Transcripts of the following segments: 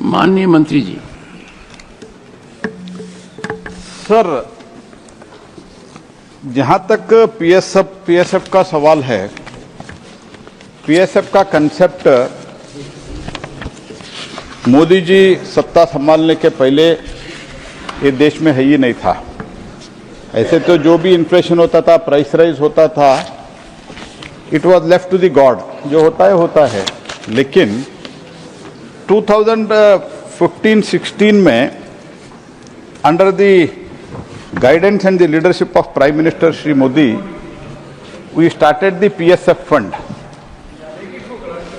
माननीय मंत्री जी। सर, जहां तक पीएसएफ का सवाल है, पीएसएफ का कंसेप्ट मोदी जी सत्ता संभालने के पहले ये देश में है ही नहीं था। ऐसे तो जो भी इन्फ्लेशन होता था, प्राइस राइज होता था, it was left to the God, जो होता है। लेकिन 2015-16 में under the guidance and the leadership of Prime Minister Shri Modi, we started the PSF fund,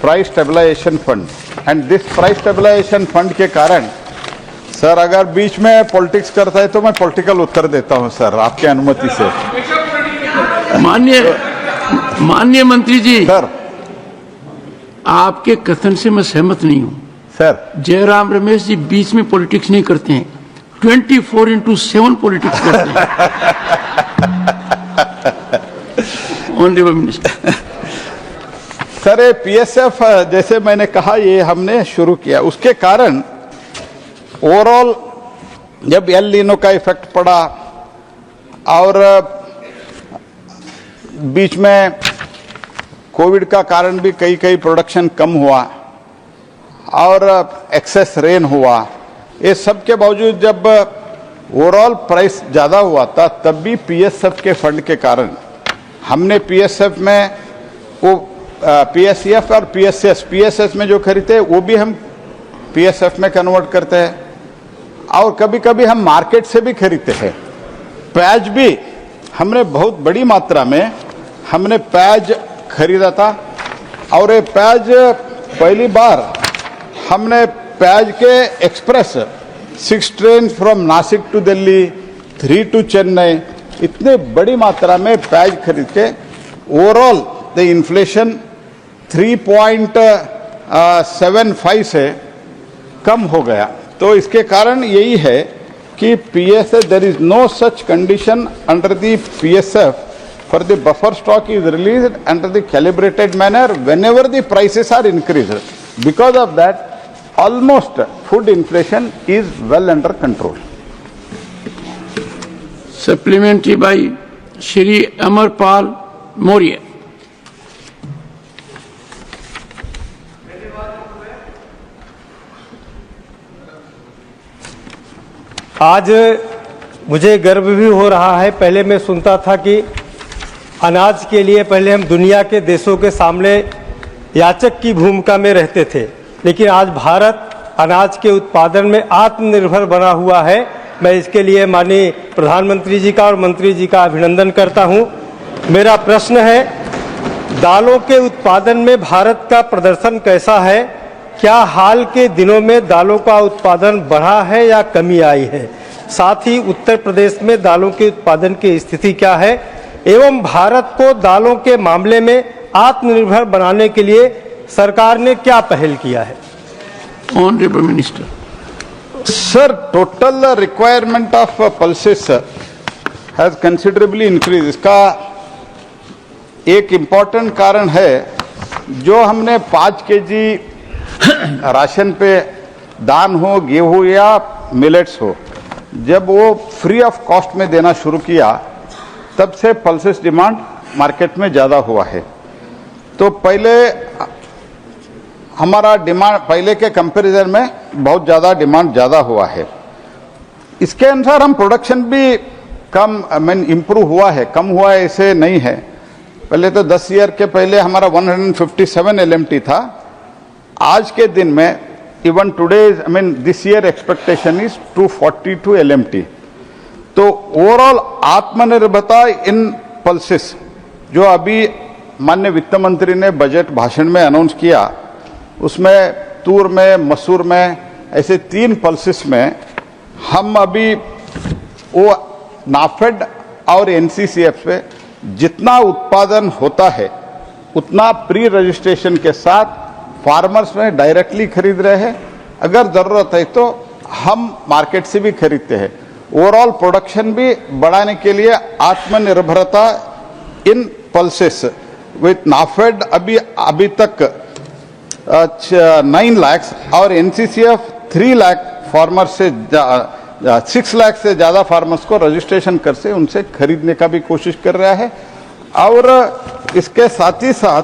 Price Stabilization Fund, and this Price Stabilization Fund के कारण, sir अगर बीच में politics करता है तो मैं पॉलिटिकल उत्तर देता हूं सर, आपके अनुमति से। माननीय मंत्री जी, सर आपके कथन से मैं सहमत नहीं हूं। सर, जयराम रमेश जी बीच में पॉलिटिक्स नहीं करते हैं, 24/7 पॉलिटिक्स करते हैं। Honourable minister. सर, ये पीएसएफ जैसे मैंने कहा, ये हमने शुरू किया, उसके कारण ओवरऑल जब एल नीनो का इफेक्ट पड़ा और बीच में कोविड का कारण भी कई प्रोडक्शन कम हुआ और एक्सेस रेन हुआ, ये सब के बावजूद जब ओवरऑल प्राइस ज्यादा हुआ था, तब भी पीएसएफ के फंड के कारण हमने पीएसएफ में वो पीएसएफ और पीएसएस में जो खरीदते वो भी हम पीएसएफ में कन्वर्ट करते हैं, और कभी कभी हम मार्केट से भी खरीदते हैं। प्याज भी हमने बहुत बड़ी मात्रा में हमने प्याज खरीदा था, और ये प्याज पहली बार हमने प्याज के express 6 train from Nashik to Delhi, 3 to Chennai, इतने बड़ी मात्रा में प्याज खरीद के ओवरऑल द इन्फ्लेशन 3.75 से कम हो गया। तो इसके कारण यही है कि PSF, there is no such condition under the PSF for the buffer stock is released under the calibrated manner whenever the prices are increased. Because of that, almost food inflation is well under control. Supplementary by Shri Amarpal Maurya. आज मुझे गर्व भी हो रहा है। पहले मैं सुनता था कि अनाज के लिए पहले हम दुनिया के देशों के सामने याचक की भूमिका में रहते थे, लेकिन आज भारत अनाज के उत्पादन में आत्मनिर्भर बना हुआ है। मैं इसके लिए माननीय प्रधानमंत्री जी का और मंत्री जी का अभिनंदन करता हूं। मेरा प्रश्न है, दालों के उत्पादन में भारत का प्रदर्शन कैसा है? क्या हाल के दिनों में दालों का उत्पादन बढ़ा है या कमी आई है? साथ ही उत्तर प्रदेश में दालों के उत्पादन की स्थिति क्या है, एवं भारत को दालों के मामले में आत्मनिर्भर बनाने के लिए सरकार ने क्या पहल किया है? Honourable minister. Sir, total requirement of pulses has considerably increase. इसका एक इम्पॉर्टेंट कारण है, जो हमने 5 केजी राशन पे दान हो, गेहूं या मिलेट्स हो, जब वो फ्री ऑफ कॉस्ट में देना शुरू किया, तब से पल्सेस डिमांड मार्केट में ज़्यादा हुआ है। तो पहले हमारा डिमांड पहले के कंपैरिजन में बहुत ज़्यादा डिमांड ज़्यादा हुआ है। इसके अनुसार हम प्रोडक्शन भी कम इम्प्रूव हुआ है, कम हुआ है ऐसे नहीं है। पहले तो 10 ईयर के पहले हमारा 157 LMT था। आज के दिन में even today this year expectation is 242 LMT। तो ओवरऑल आत्मनिर्भरता इन पल्सेस, जो अभी माननीय वित्त मंत्री ने बजट भाषण में अनाउंस किया, उसमें तूर में, मसूर में, ऐसे 3 पल्सेस में हम अभी वो नाफेड और एनसीसीएफ पे जितना उत्पादन होता है उतना प्री रजिस्ट्रेशन के साथ फार्मर्स में डायरेक्टली खरीद रहे हैं। अगर जरूरत है तो हम मार्केट से भी खरीदते हैं। ओवरऑल प्रोडक्शन भी बढ़ाने के लिए आत्मनिर्भरता इन पल्सेस विथ नाफेड अभी तक 9 लाख और एनसीसीएफ 3 लाख फार्मर से 6 लाख से ज्यादा फार्मर्स को रजिस्ट्रेशन कर से उनसे खरीदने का भी कोशिश कर रहा है। और इसके साथ ही साथ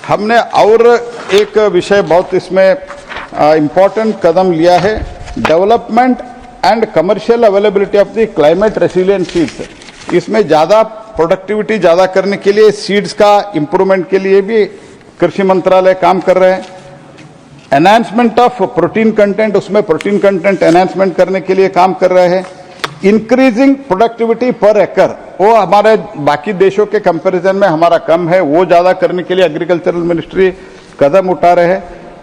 हमने और एक विषय बहुत इसमें इम्पोर्टेंट कदम लिया है, development and commercial availability of the climate resilient seeds. इसमें ज्यादा प्रोडक्टिविटी ज्यादा करने के लिए सीड्स का इंप्रूवमेंट के लिए भी कृषि मंत्रालय काम कर रहे हैं। एनहांसमेंट ऑफ प्रोटीन कंटेंट, उसमें प्रोटीन कंटेंट एनहांसमेंट करने के लिए काम कर रहे हैं। इंक्रीजिंग प्रोडक्टिविटी पर एकड़, वो हमारे बाकी देशों के कंपैरिजन में हमारा कम है, वो ज्यादा करने के लिए एग्रीकल्चरल मिनिस्ट्री कदम उठा रहे हैं।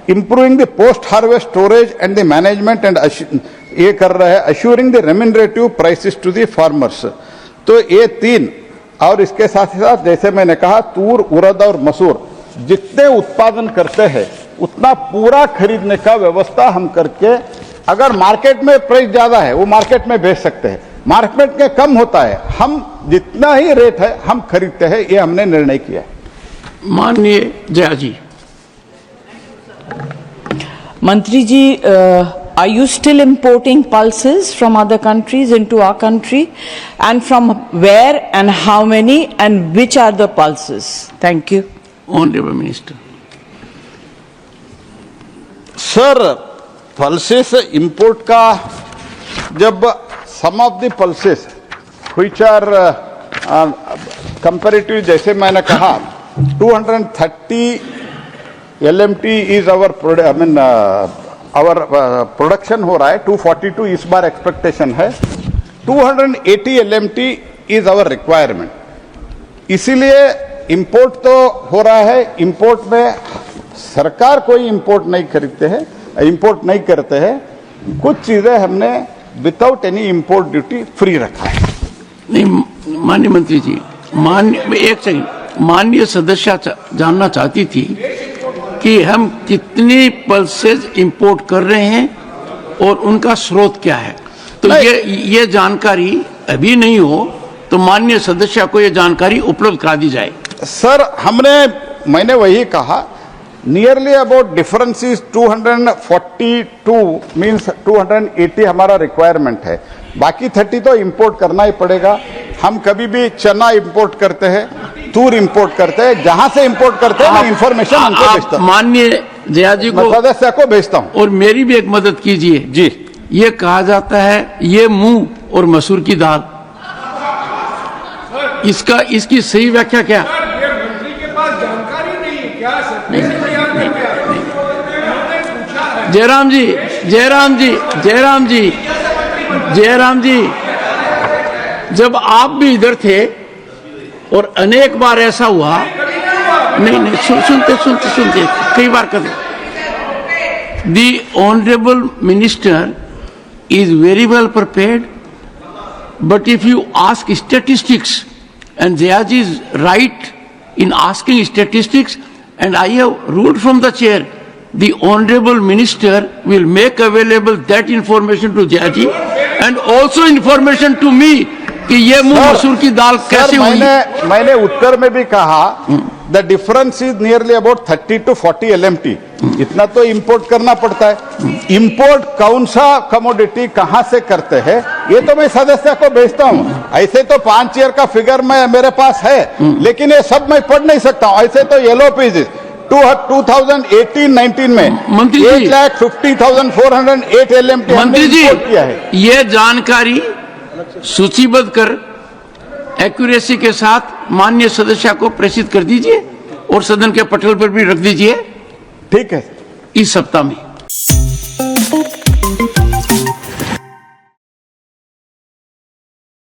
Improving the post harvest storage and the management and ये कर रहे हैं, assuring the remunerative prices to the farmers. तो ये 3, और इसके साथ ही साथ जैसे मैंने कहा, तूर, उड़द और मसूर जितने उत्पादन करते हैं उतना पूरा खरीदने का व्यवस्था हम करके, अगर मार्केट में प्राइस ज्यादा है वो मार्केट में बेच सकते हैं, मार्केट में कम होता है हम जितना ही रेट है हम खरीदते हैं, ये हमने निर्णय किया है। माननीय जया जी। Mantri ji, are you still importing pulses from other countries into our country, and from where and how many and which are the pulses? Thank you. Honorable Minister. Sir, pulses import का जब some of the pulses which are comparative, जैसे मैंने कहा 230 LMT is our production हो रहा है, 242 इस बार expectation है, 280 LMT इज आवर रिक्वायरमेंट। इसीलिए इंपोर्ट तो हो रहा है, इंपोर्ट में सरकार कोई इंपोर्ट नहीं खरीदते हैं, इंपोर्ट नहीं करते हैं, कुछ चीजें हमने without any import duty free रखा है। नहीं माननीय मंत्री जी, एक सेकंड, माननीय सदस्य जानना चाहती थी कि हम कितनी पल्सेज इंपोर्ट कर रहे हैं और उनका स्रोत क्या है। तो ये जानकारी अभी नहीं हो तो माननीय सदस्य को ये जानकारी उपलब्ध करा दी जाए। सर, मैंने वही कहा, nearly about difference is 242 means 280 हमारा रिक्वायरमेंट है, बाकी 30 तो इंपोर्ट करना ही पड़ेगा। हम कभी भी चना इंपोर्ट करते हैं, तूर इंपोर्ट करते हैं, जहां से इंपोर्ट करते हैं मैं इंफॉर्मेशन उनको भेजता हूं, माननीय जया जी को, सदस्य को भेजता हूं। और मेरी भी एक मदद कीजिए जी। ये कहा जाता है ये मूंग और मसूर की दाल, इसकी सही व्याख्या क्या? मंत्री के पास जानकारी नहीं है क्या सर? जयराम जी, जयराम जी, जयराम जी, जयराम जी, जब आप भी इधर थे और अनेक बार ऐसा हुआ, नहीं सुनते कई बार कहते, the honourable minister is very well prepared, but if you ask statistics, and Jayaji is right in asking statistics, and I have ruled from the chair, the honorable minister will make available that information to Jayaji and also information to me कि ये मूंग मसूर की दाल कैसे हुई। मैंने उत्तर में भी कहा the difference is nearly about 30 to 40 LMT, इतना तो इंपोर्ट करना पड़ता है। इंपोर्ट कौन सा कमोडिटी कहां से करते हैं ये तो मैं सदस्य को भेजता हूं, ऐसे तो 5 ईयर का फिगर मेरे पास है, लेकिन ये सब मैं पढ़ नहीं सकता हूं। ऐसे तो येलो पेजेस 2018-19 में मंत्री जी 1,50,408 LMT मंत्री जी किया है। ये जानकारी सूचीबद्ध कर एक्यूरेसी के साथ माननीय सदस्य को प्रेषित कर दीजिए और सदन के पटल पर भी रख दीजिए। ठीक है इस सप्ताह में।